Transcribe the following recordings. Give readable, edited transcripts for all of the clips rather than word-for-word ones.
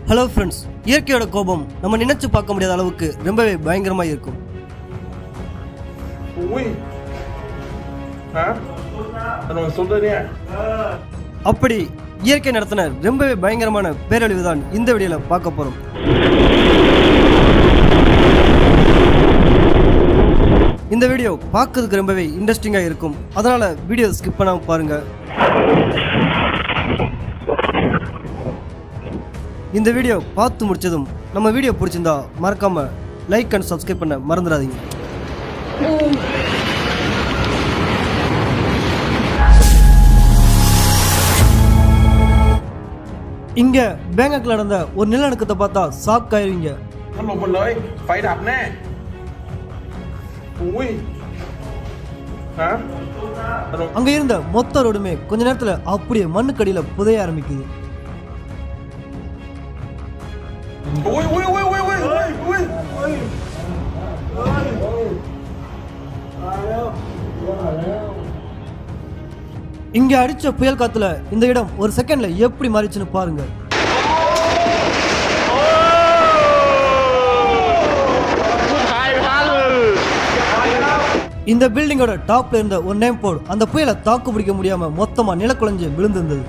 Hello friends, இயற்கையோட கோபம் நம்ம நினைச்சு பார்க்க முடியாத அளவுக்கு ரொம்பவே பயங்கரமாக இருக்கும். அப்படி இயற்கை நடத்தின ரொம்பவே பயங்கரமான பேரழிவு தான் இந்த வீடியோவில் பார்க்க போகிறோம். இந்த வீடியோ பார்க்கறதுக்கு ரொம்பவே இன்ட்ரெஸ்டிங்காக இருக்கும். அதனால் வீடியோ ஸ்கிப் பண்ணாமல் பாருங்கள். இந்த வீடியோ பார்த்து முடிச்சதும் நம்ம வீடியோ பிடிச்சிருந்தா மறக்காமல் லைக் அண்ட் சப்ஸ்கிரைப் பண்ண மறந்துடாதீங்க. இங்க பேங்காக்ல நடந்த ஒரு நிலநடுக்கத்தை பார்த்தா ஷாக் ஆயிருவீங்க. அங்க இருந்த மொத்த ரோடுமே கொஞ்ச நேரத்துல அப்படியே மண்ணுக்கடியில புதைய ஆரம்பிக்குது. இங்க அடிச்ச புயல் காத்துல இந்த இடம் ஒரு செகண்ட்ல எப்படி மாறிச்சுன்னு பாருங்க. இந்த பில்டிங்கோட டாப்ல இருந்த ஒரு நேம் போர்டு அந்த புயலை தாக்கு பிடிக்க முடியாம மொத்தமா நிலக்குலைஞ்சு விழுந்திருந்தது.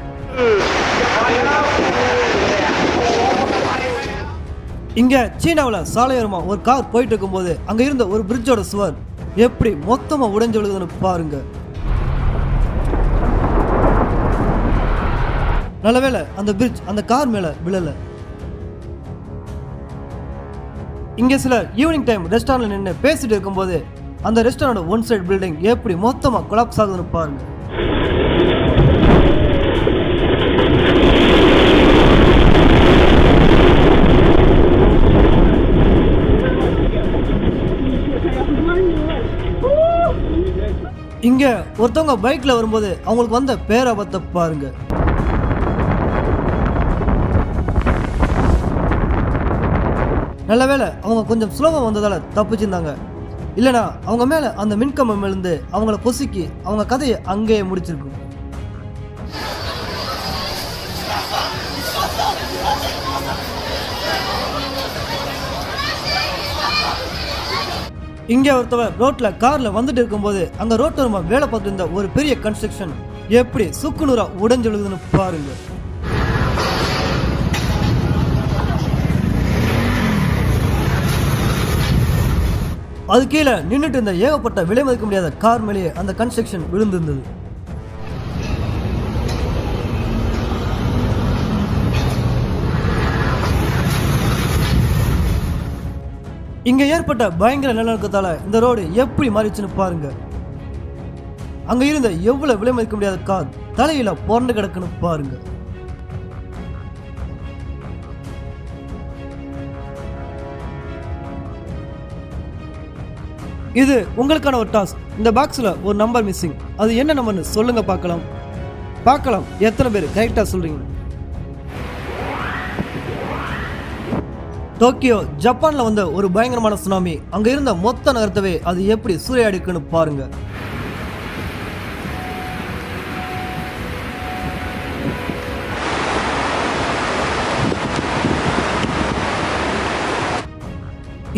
இங்க சீனாவில் சாலையோரமா ஒரு கார் போயிட்டு இருக்கும் போது அங்க இருந்த ஒரு பிரிட்ஜோட சுவர் எப்படி மொத்தமா உடைஞ்சு விழுதுன்னு பாருங்க. நல்லவேளை அந்த பிரிட்ஜ் அந்த கார் மேல விழல. இங்க சில ஈவினிங் டைம் ரெஸ்டாரண்ட்ல நின்று பேசிட்டு இருக்கும் போது அந்த ரெஸ்டாரண்ட் ஒன் சைடு பில்டிங் எப்படி மொத்தமா கொலாப்ஸ் ஆகுதுன்னு பாருங்க. இங்க ஒருத்தவங்க பைக்ல வரும்போது அவங்களுக்கு வந்த பேராபத்தை பாருங்க. நல்லவேளை அவங்க கொஞ்சம் ஸ்லோவா வந்ததால தப்பிச்சிருந்தாங்க. இல்லைனா அவங்க மேல அந்த மின்கம்பம் விழுந்து அவங்கள பொசுக்கி அவங்க கதையை அங்கேயே முடிச்சிருக்கும். இங்கே ஒருத்தவர் ரோட்ல கார்ல வந்துட்டு இருக்கும்போது அங்க ரோட்டோரமா வேலை பார்த்து இருந்த ஒரு பெரிய கன்ஸ்ட்ரக்ஷன் எப்படி சுக்குநூறா உடைஞ்சுழுதுன்னு பாருங்க. அது கீழே நின்றுட்டு இருந்த ஏகப்பட்ட விலை மதிக்க முடியாத கார் மேலேயே அந்த கன்ஸ்ட்ரக்ஷன் விழுந்திருந்தது. இங்க ஏற்பட்ட பயங்கர நிலநடுக்கத்தால இந்த ரோடு எப்படி மாறிச்சுன்னு பாருங்க. அங்க இருந்த எவ்வளவு விலை மதிக்க முடியாத கார் தலையில புரண்டு கிடக்குன்னு பாருங்க. இது உங்களுக்கான ஒரு டாஸ்க். இந்த பாக்ஸ்ல ஒரு நம்பர் மிஸ்ஸிங். அது என்ன நம்பர்னு சொல்லுங்க பார்க்கலாம் எத்தனை பேர் கரெக்டா சொல்றீங்க. டோக்கியோ ஜப்பான்ல வந்த ஒரு பயங்கரமான சுனாமி அங்க இருந்த மொத்த நகரத்தவே அது எப்படி சூறையாடிக்குன்னு பாருங்க.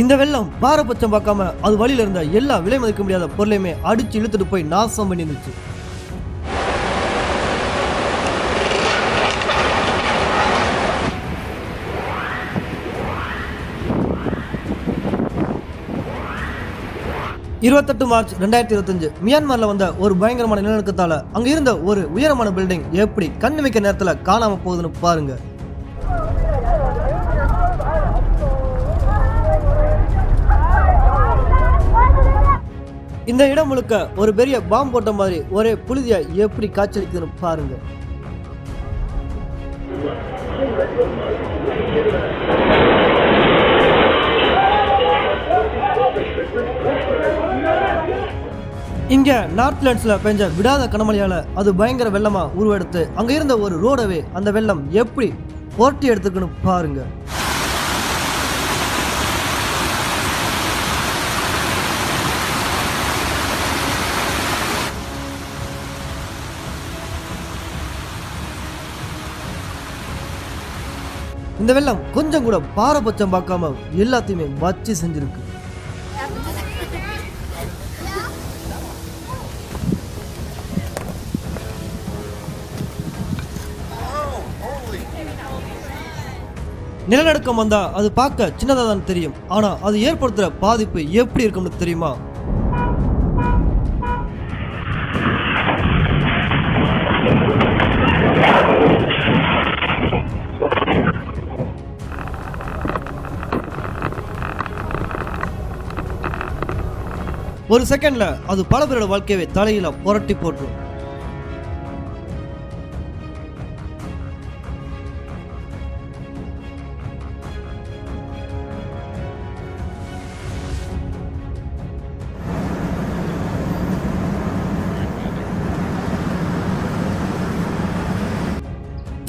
இந்த வெள்ளம் பாரபட்சம் பார்க்காம அது வழியில இருந்த எல்லா விலை மதிக்க முடியாத பொருளையுமே அடிச்சு இழுத்துட்டு போய் நாசம் பண்ணி இருந்துச்சு. மார்ச் 2025 மியான்மர்ல வந்த ஒரு பயங்கரமான நிலநடுக்கத்தால அங்க இருந்த ஒரு உயரமான பில்டிங் எப்படி கண்ணிமைக்க நேரத்துல காணாம போகுதுன்னு பாருங்க. இந்த இடம் முழுக்க ஒரு பெரிய பாம்பு போட்ட மாதிரி ஒரே புழுதியா எப்படி காய்ச்சலிக்குதுன்னு பாருங்க. இங்க நார்த்லேண்ட்ஸ்ல பெஞ்ச விடாத கனமழையால அது பயங்கர வெள்ளமா உருவெடுத்து அங்க இருந்த ஒரு ரோடவே அந்த வெள்ளம் எப்படி போர்ட்டி எடுத்துக்கணும் பாருங்க. இந்த வெள்ளம் கொஞ்சம் கூட பாரபட்சம் பார்க்காம எல்லாத்தையுமே வச்சு செஞ்சிருக்கு. நிலநடுக்கம் வந்தா அது பார்க்க சின்னதாக தான் தெரியும், ஆனா அது ஏற்படுத்துற பாதிப்பு எப்படி இருக்கும்னு தெரியுமா? ஒரு செகண்ட்ல அது பல பேரோட வாழ்க்கையை தலையில புரட்டி போட்டுரும்.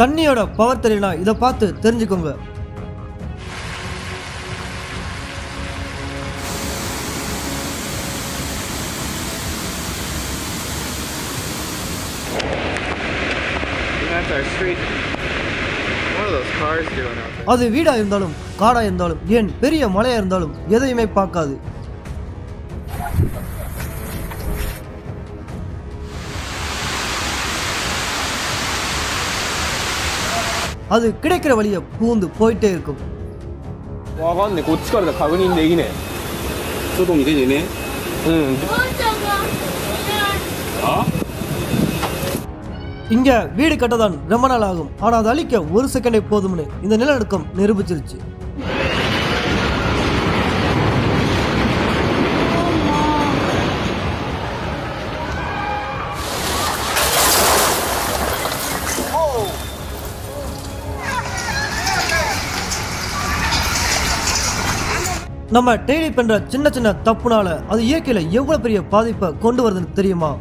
தண்ணியோட பவர் தெரியலனா இதை பார்த்து தெரிஞ்சுக்கோங்க. அது வீடா இருந்தாலும் காடா இருந்தாலும் ஏன் பெரிய மலையா இருந்தாலும் எதையுமே பார்க்காது. அது கிடைக்கிற வழியை பூந்து போயிட்டே இருக்கும். இங்க வீடு கட்டதான் ரொம்ப நாள் ஆகும், ஆனா அது அழிக்க ஒரு செகண்டே போதும்னு இந்த நிலநடுக்கம் நிரூபிச்சிருச்சு. நம்ம டெய்லி பண்ற சின்ன சின்ன தப்புனால அது இயற்கையில எவ்வளவு பெரிய பாதிப்பை கொண்டு வருதுன்னு தெரியுமா?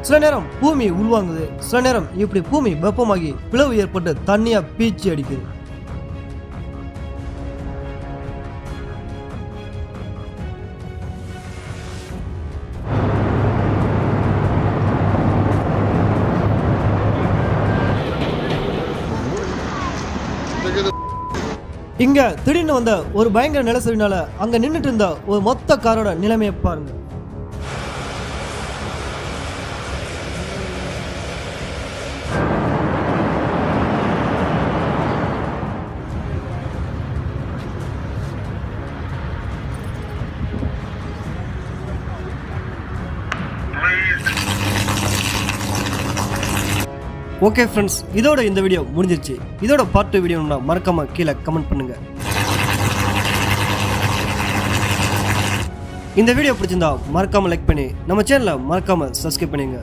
சில நேரம் பூமி உள்வாங்குது, சில நேரம் இப்படி பூமி வெப்பமாகி பிளவு ஏற்பட்டு தண்ணியா பீச்சி அடிக்குது. இங்க திடீர்னு வந்த ஒரு பயங்கர நிலச்சரிவினால அங்க நின்றுட்டு இருந்த ஒரு மொத்த காரோட நிலைமையை பாருங்க. ஓகே ஃப்ரெண்ட்ஸ், இதோட இந்த வீடியோ முடிஞ்சிருச்சு. இதோட பார்ட் 2 வீடியோனா மறக்காம கீழே கமெண்ட் பண்ணுங்க. இந்த வீடியோ பிடிச்சிருந்தா மறக்காம லைக் பண்ணி நம்ம சேனலை மறக்காம சப்ஸ்கிரைப் பண்ணுங்க.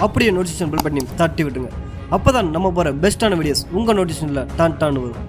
அப்படியே நோட்டிஃபிகேஷன் பெல் பட்டனை தட்டி விட்டுங்க. அப்பதான் நம்ம போற பெஸ்டான வீடியோஸ் உங்க நோட்டிஃபிகேஷன்ல டான் வரும்.